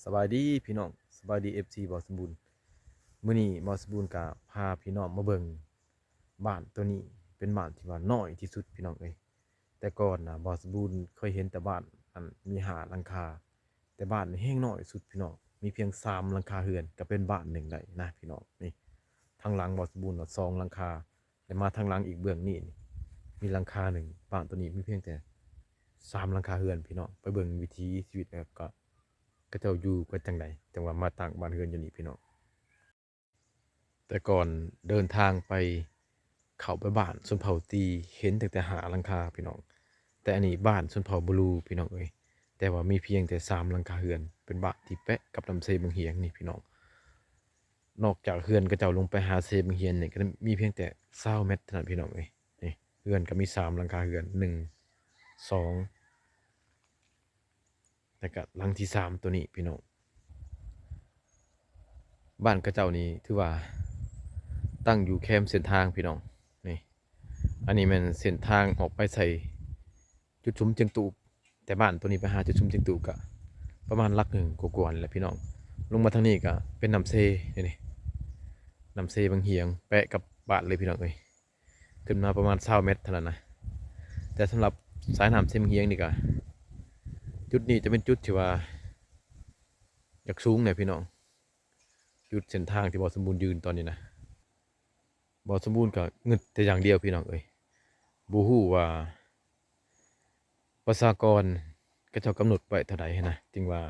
สบายดีพี่น้องสบายดีFC บ่สมบูรณ์มื้อนี้บ่สมบูรณ์ก็พาพี่น้องมาเบิ่งบ้านตัวนี้เป็นบ้านที่ว่าน้อยที่สุดพี่น้องเอ้ยแต่ก่อนน่ะบ่สมบูรณ์เคยเห็นแต่บ้านอันมี5หลังคาแต่บ้านนี้แฮงน้อยสุดพี่น้องมีเพียง3หลังคาเรือนก็เป็นบ้านหนึ่งได้นะพี่น้องนี่ทางหลังบ่สมบูรณ์น่ะ2หลังคาแล้วมาทางหลังอีกเบื้องนี้นี่มีหลังคาหนึ่งบ้านตัวนี้มีเพียงแต่3หลังคาเรือนพี่น้องไปเบิ่งวิถีชีวิตนะครับก็เจ้าอยู่กันจังไดจังว่ามาตั้งบ้านเรือนอยู่นี่พี่น้องแต่ก่อนเดินทางไปเข้าไปบ้านชนเผ่าตีเห็นตั้งแต่หาหลังคาพี่น้องแต่อันนี้บ้านชนเผ่าบลูพี่น้องเอ้ยแต่ว่ามีเพียงแต่3หลังคาเรือนเป็นบ้านที่แปะกับลำเซบังเฮียงนี่พี่น้องนอกจากเรือนก็เจ้าลงไปหาเซบังเฮียนนี่ก็มีเพียงแต่20เมตรเท่านั้นพี่น้องเอ้ยนี่เรือนก็มี3หลังคาเรือน1 2แล้วก็หลังที่3ตัวนี้พี่น้องบ้านกระเจ้านี่ถือว่าตั้งอยู่แคมเส้นทางพี่น้องนี่อันนี้มันเส้นทางออกไปใส่จุดชุมเจียงตูบแต่บ้านตัวนี้ไปหาจุดชุมเจียงตูบก็ประมาณลักหนึ่งกว่าๆแหละพี่น้องลงมาทางนี้ก็เป็นน้ำเซนี่น้ำเซบางเฮียงแปะกับบ้านเลยพี่น้องเอ้ยขึ้นมาประมาณ20 เมตรเท่านั้นนะแต่สำหรับสายน้ำเซบางเฮียงนี่ก็จุดนี้จะเป็นจุดที่ว่าอยากสูงเนี่ยพี่น้องจุดเส้นทางที่บ่สมบูรณ์ยืนตอนนี้นะบ่สมบูรณ์ก็เงินแต่อย่างเดียวพี่น้องเอ้ยบ่ฮู้ว่าประชากรก็เจ้ากำหนดไว้เท่าใดนะจึงว่า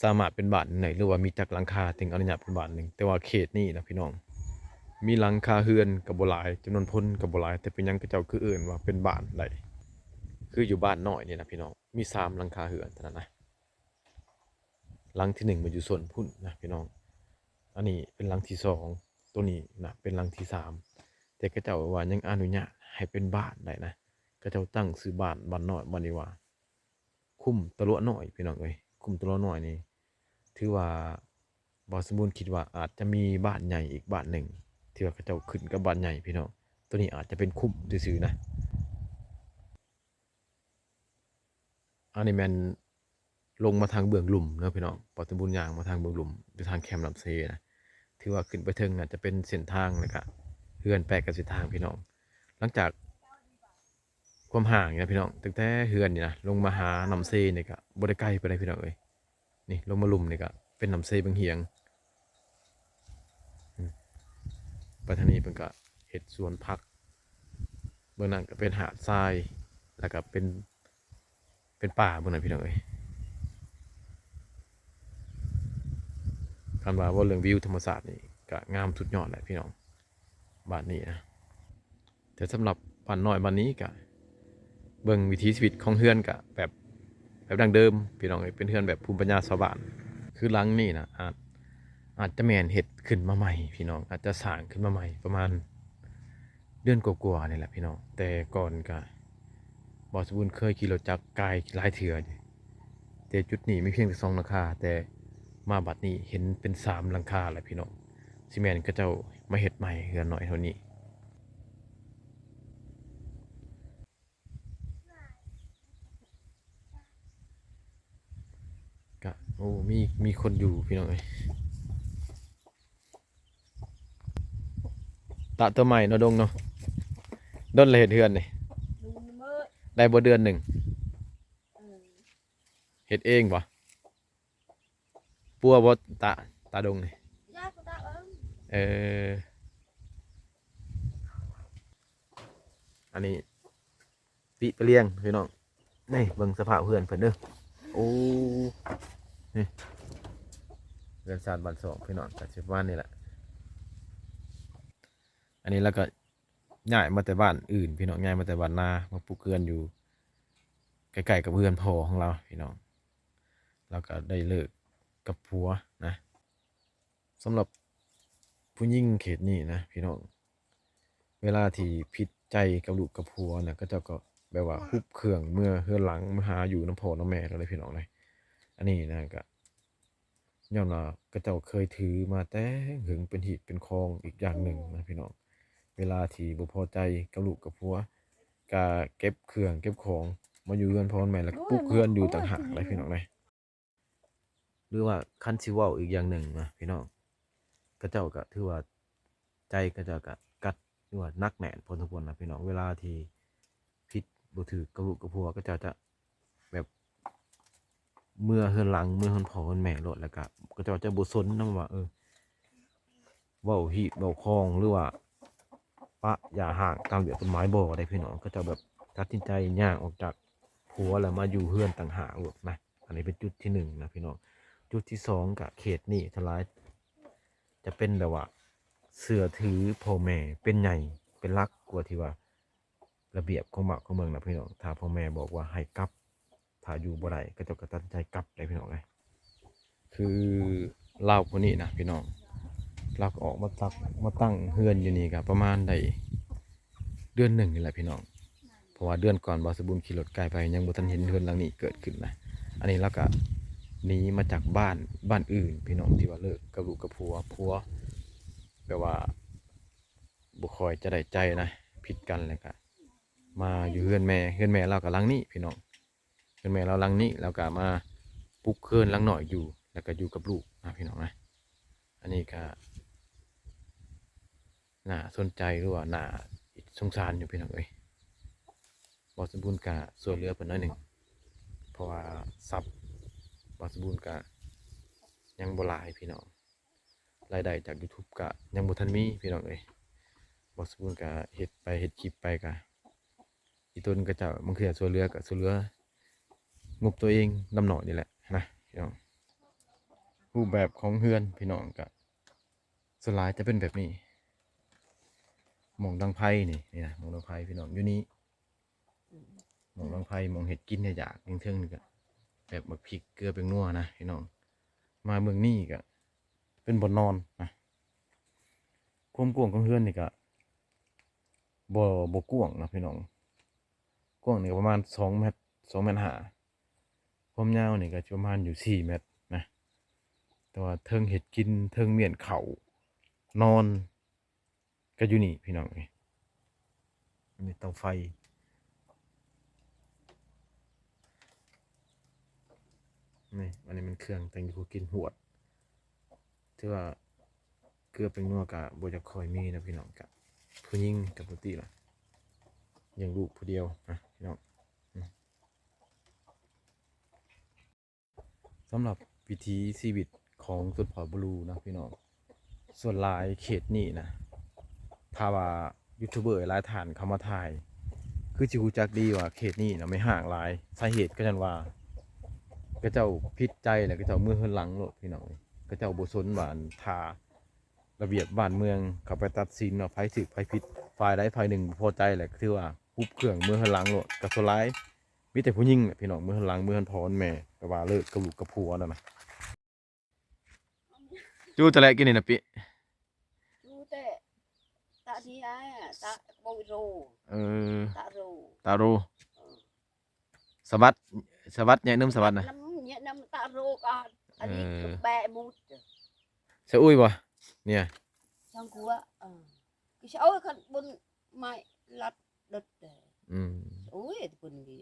สามารถเป็นบ้านไหนหรือว่ามีจักหลังคาถึงอนุญาตเป็นบ้านหนึ่งแต่ว่าเขตนี้นะพี่น้องมีหลังคาเรือนก็บ่หลายจำนวนคนก็บ่หลายแต่เป็นหยังก็เจ้าคือเอิ้นว่าเป็นบ้านใดคืออยู่บ้านน้อยนี่นะพี่น้องมี3หลังคาเรือนเท่านั้นนะหลังที่1มันอยู่ส่วนพุ่นนะพี่น้องอันนี้เป็นหลังที่2ตัวนี้นะเป็นหลังที่3แต่ก็เจ้าว่ายังอนุญาตให้เป็นบ้านได้นะก็เจ้าตั้งชื่อบ้านน้อยบ้านนี้ว่าคุ้มตะลัวน้อยพี่น้องเอ้ยคุ้มตะลัวน้อยนี่ถือว่าบ่สมบูรณ์คิดว่าอาจจะมีบ้านใหญ่อีกบ้านหนึ่งที่ว่าเขาเจ้าขึ้นกับบ้านใหญ่พี่น้องตัวนี้อาจจะเป็นคุ้มซื่อๆนะอันนี้แม่นลงมาทางเบื้องหลุมเนาะพี่น้องบ่สมบูรณ์ย่างมาทางเบื้องหลุมอยู่ทางแคมป์ลำเซนะถือว่าขึ้นไปเทิงน่ะจะเป็นเส้นทางแล้วก็เฮือนแปลกกับเส้นทางพี่น้องหลังจากความห่างนะพี่น้องตั้งแต่เฮือนนี่นะลงมาหาลำเซนี่ก็บ่ได้ไกลไปานใดพี่น้องเอ้ยนี่ลงมาหลุมนี่ก็เป็นลำเซบางเฮียงไปทางนี้เพิ่นก็เฮ็ดสวนผักเบื้องนั้นก็เป็นหาดทรายแล้วก็เป็นป่าเบื้องนั้นพี่น้องเอ้ยคันว่าเว้าเรื่องวิวธรรมชาตินี่ก็งามสุดยอดแหละพี่น้องบ้านนี้นะแต่สำหรับบ้านน้อยบ้านนี้ก็เบิ่งวิถีชีวิตของเฮือนก็แบบดั้งเดิมพี่น้องเอ้ยเป็นเฮือนแบบภูมิปัญญาชาวบ้านคือหลังนี่นะอาจจะแม่นเฮ็ดขึ้นมาใหม่พี่น้องอาจจะสร้างขึ้นมาใหม่ประมาณเดือนกว่าๆนี่แหละพี่น้องแต่ก่อนก็บ่สมบูรณ์เคยขี่รถจักรกายหลายเทื่ออยู่แต่จุดนี้มีเพียงแต่2หลังคาแต่มาบัดนี้เห็นเป็น3หลังคาแล้วพี่น้องสิแม่นเขาเจ้ามาเฮ็ดใหม่เฮือนน้อยเท่านี้ก็โอ้มีคนอยู่พี่น้องเอ้ยตะตัวใหม่เนาะดงเนาะดนเลยเฮ็ดเฮือนนี่ดูเมื่อได้บ่เดือนหนึ่งเออเฮ็ดเองบ่ปัวบ่ตาดงนี่ยากก็ได้เอออันนี้ปิไปเลี้ยงพี่น้องนี่เบิ่งสภาพเฮือนเพิ่นเด้อโอ้นี่เรือนชานบ้านสองพี่น้องก็สิประมาณนี้แหละอันนี้แล้วก็ย้ายมาแต่บ้านอื่นพี่น้องย้ายมาแต่บ้านนามาปลูกเรือนอยู่ใกล้ๆกับเรือนพ่อของเราพี่น้องเราก็ได้เลิกกับผัวนะสำหรับผู้หญิงเขตนี้นะพี่น้องเวลาที่ผิดใจกับลูกกับผัวเนี่ยก็เจ้าก็แบบว่าฮุบเครื่องเมื่อเฮือนหลังมาหาอยู่น้ำพ่อน้ำแม่เราเลยพี่น้องเลยอันนี้นะก็ย้อนว่าก็เจ้าเคยถือมาแต่หึงเป็นหีบเป็นคองอีกอย่างหนึ่งนะพี่น้องเวลาที่บ่พอใจกับลูกกับผัวก็เก็บเครื่องเก็บของมาอยู่เฮือนพ่อแม่แล้วก็ปลุกเฮือนอยู่ต่างหากเลยพี่น้องเลย หรือว่าคันสิเว้าอีกอย่างหนึ่งนะพี่น้องเขาเจ้าก็ถือว่าใจเขาเจ้าก็กัดหรือว่านักแน่นพอสมควรนะพี่น้องเวลาที่ผิดบ่ถูกกับลูกกับผัวก็เจ้าจะแบบเมื่อเฮือนหลังเมื่อเฮือนพ่อเฮือนแม่โลดแล้วก็เจ้าจะบ่สนนำว่าเว้าฮีดเว้าคองหรือว่าปะอย่าห่างตามระเบียบกฎหมายบ่ได้พี่น้องก็เจ้าแบบตัดสินใจย่างออกจากผัวแล้วมาอยู่เฮือนต่างหากโลดนะอันนี้เป็นจุดที่หนึ่งนะพี่น้องจุดที่สองก็เขตนี้ทลายจะเป็นแบบว่าเสือถือพ่อแม่เป็นใหญ่เป็นรักกว่าที่ว่าระเบียบของบ้านของเมืองนะพี่น้องถ้าพ่อแม่บอกว่าให้กลับถ้าอยู่บ่ได้ก็เจ้าก็ตัดสินใจกลับได้พี่น้องเลยคือเล่าคนนี้นะพี่น้องเราก็ออกมาตั้งเฮือนอยู่นี่กับประมาณได้เดือนหนึ่งนี่แหละพี่น้องเพราะว่าเดือนก่อนบอสบุญขี่รถไกลไปยังบ่ทันเห็นเฮือนหลังนี้เกิดขึ้นนะอันนี้เราก็หนีมาจากบ้านอื่นพี่น้องที่ว่าเลิกกับลูกกับผัวแบบว่าบุคอยจะได้ใจนะผิดกันเลยก็มาอยู่เฮือนแม่เรากับหลังนี้พี่น้องเฮือนแม่เราหลังนี้เราก็มาปลุกเฮือนหลังหน่อยอยู่แล้วก็อยู่กับลูกนะพี่น้องนะอันนี้ก็น่าสนใจหรือว่าน่าสงสารอยู่พี่น้องเอ้ยบอสบุญกะส่วนเหลือเพิ่นน้อยหนึ่งเพราะว่าทรัพย์บอสบุญกะยังบ่หลายพี่น้องรายได้จาก YouTube กะยังบ่ทันมีพี่น้องเอ้ยบอสบุญกะเฮ็ดคลิปไปกะอีต้นก็จะบางเทื่อส่วนเหลืองบตัวเองลำหน่อยนี่แหละนะพี่น้องรูปแบบของเฮือนพี่น้องกะส่วนหลายจะเป็นแบบนี้หมองดังไพ่นี่นะหมองดังไพ่พี่น้องอยู่นี่หมองดังไพ่หมองเห็ดกินเนี่ยอยากเทิงๆนี่ก็แบบบักพริกเกลือเป็นนัวนะพี่น้องมาเมืองนี่ก็เป็นบ่อนนอนนะความกว้างของเฮือนนี่ก็บ่กว้างนะพี่น้องกว้างนี่ก็ประมาณ2 เมตร2.5 เมตรความยาวนี่ก็ประมาณอยู่4 เมตรนะแต่ว่าเทิงเห็ดกินเทิงเมียนเขานอนก็อยู่นี่พี่น้องนี่อันนี้เตาไฟนี่อันนี้มันเครื่องแต่งอยู่กินหวดถือว่าเกลือเป็นนัวกะบ่จะคอยมีนะพี่น้องกะผู้หญิงกับปกติล่ะยังลูกผู้เดียวนะพี่น้องสำหรับวิถีชีวิตของสุดพอบลูนะพี่น้องส่วนหลายเขตนี้นะถ้าว่ายูทูบเบอร์หลายท่านเข้ามาถ่ายคือจิฮูจักดีว่าเขตนี้นะไม่ห่างหลายสาเหตุก็จันว่าก็เจ้าพิษใจแหละก็เจ้ามือเฮือนหลังโลดพี่น้องก็เจ้าบ่สนว่าทาระเบียบบ้านเมืองเขาไปตัดสินว่าไผถูกไผผิดฝ่ายใดฝ่ายหนึ่งบ่พอใจแหละก็ถือว่าฮุบเครื่องมือเฮือนหลังโลดก็ส่วนหลายมีแต่ผู้หญิงแหละพี่น้องมือเฮือนหลังมือเฮือนพ่อแม่ก็ว่าเลิกกับลูกกับผัวนั่นน่ะจู้จะแลกินนี่นะปิ chú tệ tạ đi ai à tạ bồi rồ เออ tạ rồ ตารูสวัสดใหญ่นุ่มสวัสดนะ năm nhẹ năm tạ rồ con anh đi Ừ. chụp bè mút เสยอุ้ยบ่เนี่ย xong cua cái sáu con bún mày lật đứt อืม ôi bún gì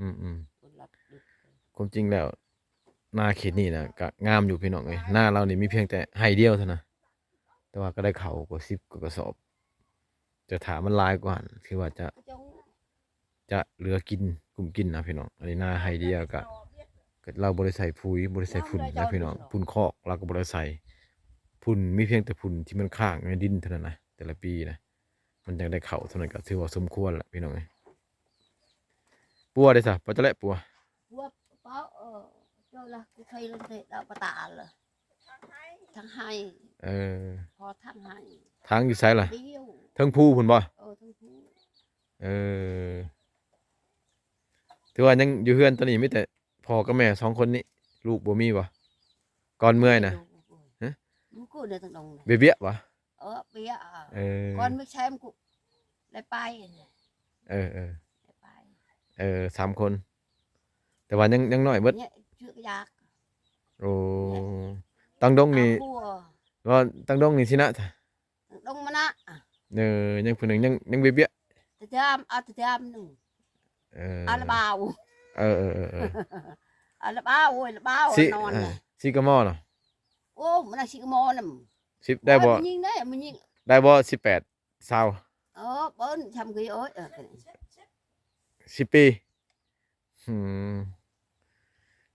อืม bún lật đứt ความจริงแล้วหน้าเขตนี่นะก็งามอยู่พี่น้องเอ้ยหน้าเรานี่มีเพียงแต่ไห่เดียวเท่านั้นแต่ว่าก็ได้เขากว่า10 กว่ากระสอบ จะถามมันหลายกว่าหั่นคือว่าจะ cái trống เหลือกินกลุ่มกินนะพี่น้องอันนี้หน้าไห่เดียวก็เราบ่ได้ใส่ปุ๋ยบ่ได้ใส่ฝุ่นนะพี่น้องฝุ่นคอกเราก็บ่ได้ใส่ฝุ่นมีเพียงแต่ฝุ่นที่มันค้างในดินเท่านั้นนะแต่ละปีนะมันยังได้เขาเท่านั้นก็ถือว่าสมควรละพี่น้องเอ้ยปัวได้ซะปัวจะแลปัว Vua báo cho là cái thầy lên thế đã bà tạ là tháng 2 เออ พอtháng 2 ทางอยู่ไสล่ะ เดียว เทิงภูพุ่นบ่ ทั้งคู่ เออถือว่ายังอยู่เฮือนตอนนี้มีแต่พ่อกับแม่2 คนนี้ลูกบ่มีบ่ก่อนเมื่อยน่ะ ฮะ ลูกกูเนี่ยทั้งดง เบี้ยๆบ่ เบี้ย เออ con mới xemกูได้ไป เออ ได้ไป 3 คน แต่ว่ายังน้อยเบิด เนี่ยชื่อยาก โอ้ตังดงนี่ บัว ว่าตังดงนี่สินะ ดงมันนะ ยังผู้หนึงยังเบี้ย แต่ทำแต่ทำหนึ่ง ๆเออ อาละบ่าว เออ อาละบ่าวโอ้ยละบ่าว สิ นอน เออ น่ะ สิ ซิกามอเนาะ โอ้มันน่ะสิกมอน่ะ 10ได้บ่ มันยิงได้มันยิง ได้บ่18 20 เปิ้นทำกี่โอ้ย10 ปีอืม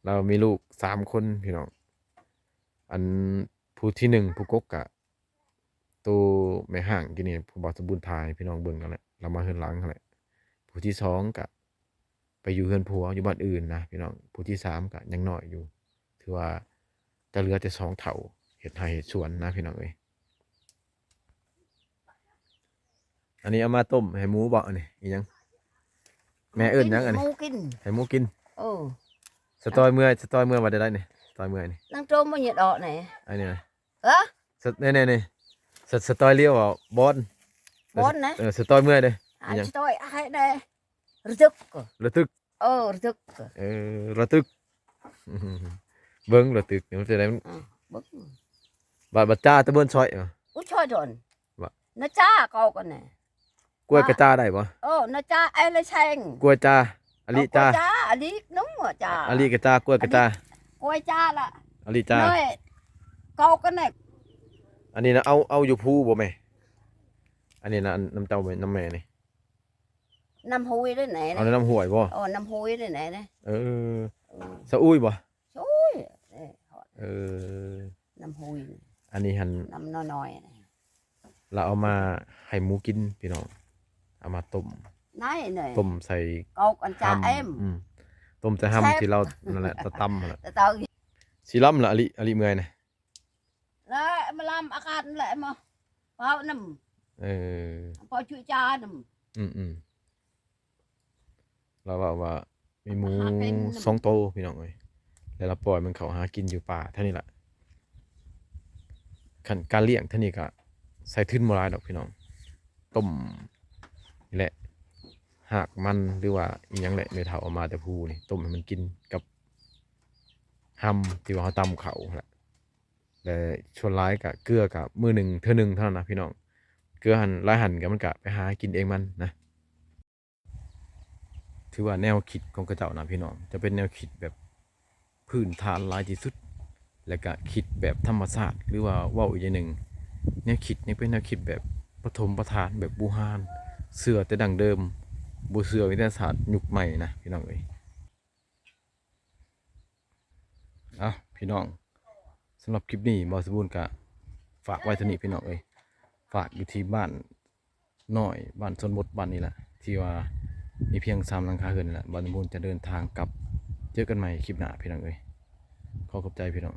เรามีลูก3คนพี่น้องอันผู้ที่1ผู้กกกะตัวแม่ห่างกินนี่ผู้บ่าวสมบูรณ์ทายพี่น้องเบิ่งกันแหละเรามาเฮือนหลังนั่นแหละผู้ที่2กะไปอยู่เฮือนผัวอยู่บ้านอื่นนะพี่น้องผู้ที่3กะยังน้อยอยู่ถือว่าจะเหลือแต่2เฒ่าเฮ็ดไร่เฮ็ดสวนนะพี่น้องเอ้ยอันนี้เอามาต้มให้หมูบ่อันนี้อีหยังแม่เอิ้นหยังอันนี้ หมูกิน ให้หมูกิน โอ้ สตอยเมื่อยว่าได้นี่สตอยเมื่อยนี่ นั่งโจมบ่เหยียดออกไหน อันนี้นะ เอ้อ นี่สตอยเลี้ยวอ่ะบอน บอนนะ สตอยเมื่อยเด้อ อันสตอยให้ได้ระทึก ระตึก ระทึก ระตึกอื้อหือเบิ่งระตึกเดี๋ยวมันจะได้มัน บึก บาดจ้าตะเบิ่นซอยเหรอ อุ้ยช่วยทน ว่า นะจ้าเกากันน่ะ กล้วยกระจ้าได้บ่ นะจ้าไอ้ละแชง กล้วยจ้าอลิจ้า จ้าอลิน้องจ้า อลิกระจ้ากล้วยกระจ้าก ล้วยจ้าละ อลิจ้า เนยเกากันน่ะ อันนี้นะเอาอยู่ภูบ่แม่อันนี้นะน้ำเต้าน้ำแม่นี่ น้ำหุยได้ไหน เอาในน้ำห้วยบ่ น้ำหุยได้ไหนนะ สะอุ้ยบ่ ช่วยเออ น้ำหุย อันนี้หัน น้ำน้อยๆ เราเอามาให้หมูกินพี่น้องเอามาต้ม นายหน่อย ต้มใส่ เกากันจ้าเอ็ม ต้มใส่ แซ่บ ห้ำที่เรานั่นแหละตะตำนั่นแหละ แต่เตา สีล้ำละอลิเมื่อยนะ แล้วมาลำอากาศนั่นแหละมาเปล่าน้ เออ ำพอช่วยจ้าน้ เราว่ามีหมู หากิน 2 โตวพี่น้องเอ้ยแล้วเราปล่อยมันเขาหากินอยู่ป่าเท่านี้แหละขันการเลี้ยงเท่านี้ก็ใส่ทึนโบราณดอกพี่น้องต้มนี่แหละหากมันหรือว่าอีหยังแหละเมถาเอามาแต่พูนี่ต้มให้มันกินกับหำที่ว่าเขาตำเขาแหละแต่ชวนร้ายกับเกลือกับมือหนึ่งเท่านึงเท่านั้นนะพี่น้องเกลือหั่นร้ายหั่นกับมันกะไปหากินเองมันนะถือว่าแนวคิดของกระเจ้านะพี่น้องจะเป็นแนวคิดแบบพื้นฐานหลายที่สุด แล้วก็คิดแบบธรรมศาสตร์หรือว่าเว้าอีกอย่างหนึ่งแนวคิดนี่เป็นแนวคิดแบบปฐมประธานแบบบูฮานเสือแต่ดังเดิมบูเสือวิทยาศาสตร์ยุคใหม่นะพี่น้องเอ้ยพี่น้องสำหรับคลิปนี้บอสบูนกะฝากไว้เท่านี้พี่น้องเอ้ยฝากอยู่ที่บ้านน้อยบ้านชนบทบ้านนี้แหละที่ว่ามีเพียง3 หลังคาเรือนแหละบอสบูนจะเดินทางกลับเจอกันใหม่คลิปหน้าพี่น้องเอ้ยขอขอบใจพี่น้อง